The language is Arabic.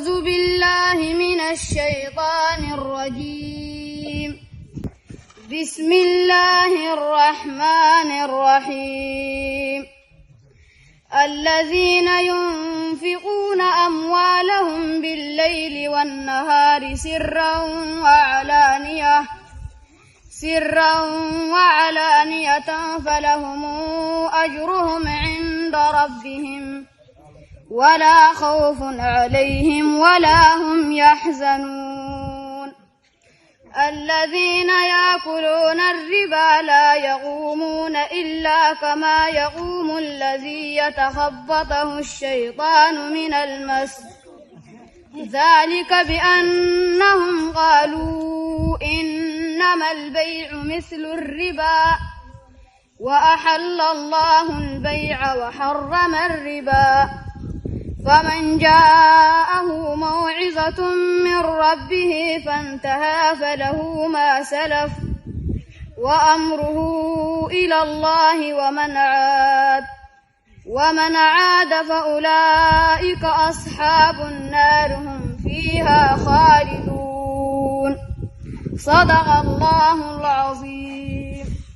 أعوذ بالله من الشيطان الرجيم. بسم الله الرحمن الرحيم. الذين ينفقون أموالهم بالليل والنهار سرا وعلانية فلهم أجرهم عند ربهم ولا خوف عليهم ولا هم يحزنون. الذين يأكلون الربا لا يقومون إلا كما يقوم الذي يتخبطه الشيطان من المس، ذلك بأنهم قالوا إنما البيع مثل الربا وأحل الله البيع وحرم الربا. فمن جاءه موعظة من ربه فانتهى فله ما سلف وأمره إلى الله ومن عاد فأولئك أصحاب النار هم فيها خالدون. صدق الله العظيم.